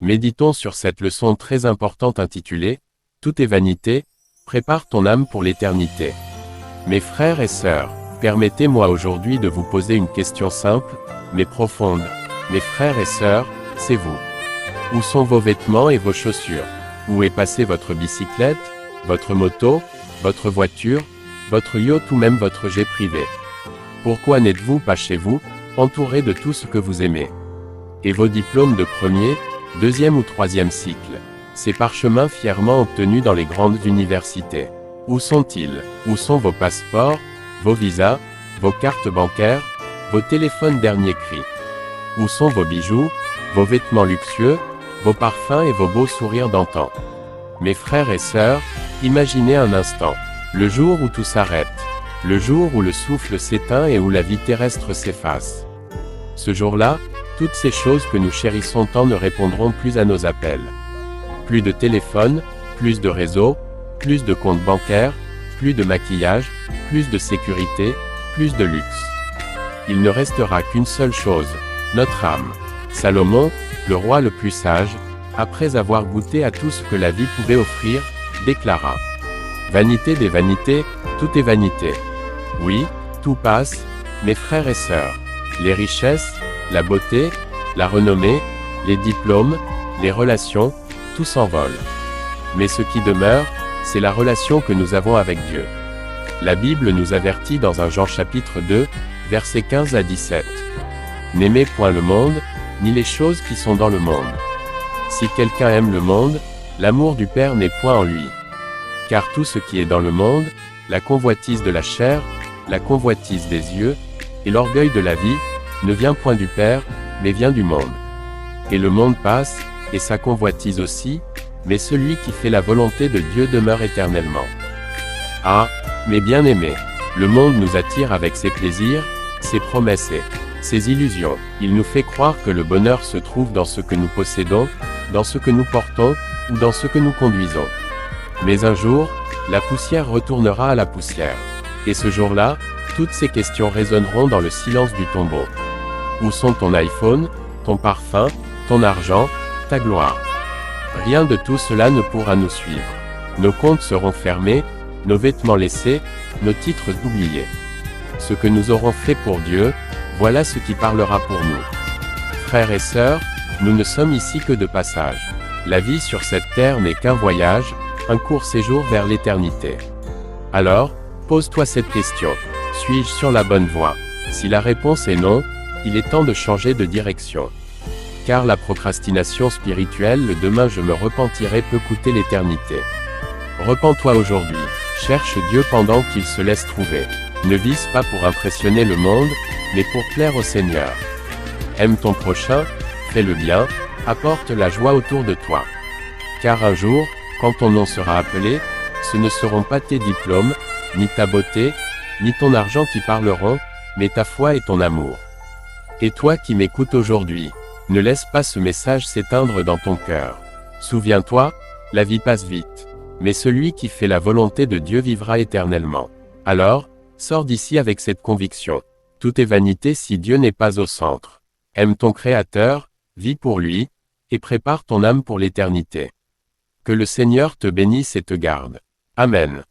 Méditons sur cette leçon très importante intitulée « Tout est vanité, prépare ton âme pour l'éternité ». Mes frères et sœurs, permettez-moi aujourd'hui de vous poser une question simple, mais profonde. Mes frères et sœurs, c'est vous. Où sont vos vêtements et vos chaussures? Où est passée votre bicyclette, votre moto, votre voiture, votre yacht ou même votre jet privé? Pourquoi n'êtes-vous pas chez vous, entouré de tout ce que vous aimez? Et vos diplômes de premier, deuxième ou troisième cycle, ces parchemins fièrement obtenus dans les grandes universités, où sont-ils? Où sont vos passeports, vos visas, vos cartes bancaires, vos téléphones dernier cri? Où sont vos bijoux, vos vêtements luxueux, vos parfums et vos beaux sourires d'antan? Mes frères et sœurs, imaginez un instant, le jour où tout s'arrête, le jour où le souffle s'éteint et où la vie terrestre s'efface. Ce jour-là, toutes ces choses que nous chérissons tant ne répondront plus à nos appels. Plus de téléphone, plus de réseau, plus de comptes bancaires, plus de maquillage, plus de sécurité, plus de luxe. Il ne restera qu'une seule chose, notre âme. Salomon, le roi le plus sage, après avoir goûté à tout ce que la vie pouvait offrir, déclara: Vanité des vanités, tout est vanité. Oui, tout passe, mes frères et sœurs. Les richesses, la beauté, la renommée, les diplômes, les relations, tout s'envole. Mais ce qui demeure, c'est la relation que nous avons avec Dieu. La Bible nous avertit dans 1 Jean chapitre 2, versets 15 à 17. N'aimez point le monde, ni les choses qui sont dans le monde. Si quelqu'un aime le monde, l'amour du Père n'est point en lui. Car tout ce qui est dans le monde, la convoitise de la chair, la convoitise des yeux, et l'orgueil de la vie, ne vient point du Père, mais vient du monde. Et le monde passe, et sa convoitise aussi, mais celui qui fait la volonté de Dieu demeure éternellement. Ah, mes bien-aimés, le monde nous attire avec ses plaisirs, ses promesses et ses illusions. Il nous fait croire que le bonheur se trouve dans ce que nous possédons, dans ce que nous portons, ou dans ce que nous conduisons. Mais un jour, la poussière retournera à la poussière. Et ce jour-là, toutes ces questions résonneront dans le silence du tombeau. Où sont ton iPhone, ton parfum, ton argent, ta gloire? Rien de tout cela ne pourra nous suivre. Nos comptes seront fermés, nos vêtements laissés, nos titres oubliés. Ce que nous aurons fait pour Dieu, voilà ce qui parlera pour nous. Frères et sœurs, nous ne sommes ici que de passage. La vie sur cette terre n'est qu'un voyage, un court séjour vers l'éternité. Alors, pose-toi cette question. Suis-je sur la bonne voie? Si la réponse est non, il est temps de changer de direction. Car la procrastination spirituelle, le demain je me repentirai, peut coûter l'éternité. Repens-toi aujourd'hui, cherche Dieu pendant qu'il se laisse trouver. Ne vise pas pour impressionner le monde, mais pour plaire au Seigneur. Aime ton prochain, fais le bien, apporte la joie autour de toi. Car un jour, quand ton nom sera appelé, ce ne seront pas tes diplômes, ni ta beauté, ni ton argent qui parleront, mais ta foi et ton amour. Et toi qui m'écoutes aujourd'hui, ne laisse pas ce message s'éteindre dans ton cœur. Souviens-toi, la vie passe vite. Mais celui qui fait la volonté de Dieu vivra éternellement. Alors, sors d'ici avec cette conviction. Tout est vanité si Dieu n'est pas au centre. Aime ton Créateur, vis pour lui, et prépare ton âme pour l'éternité. Que le Seigneur te bénisse et te garde. Amen.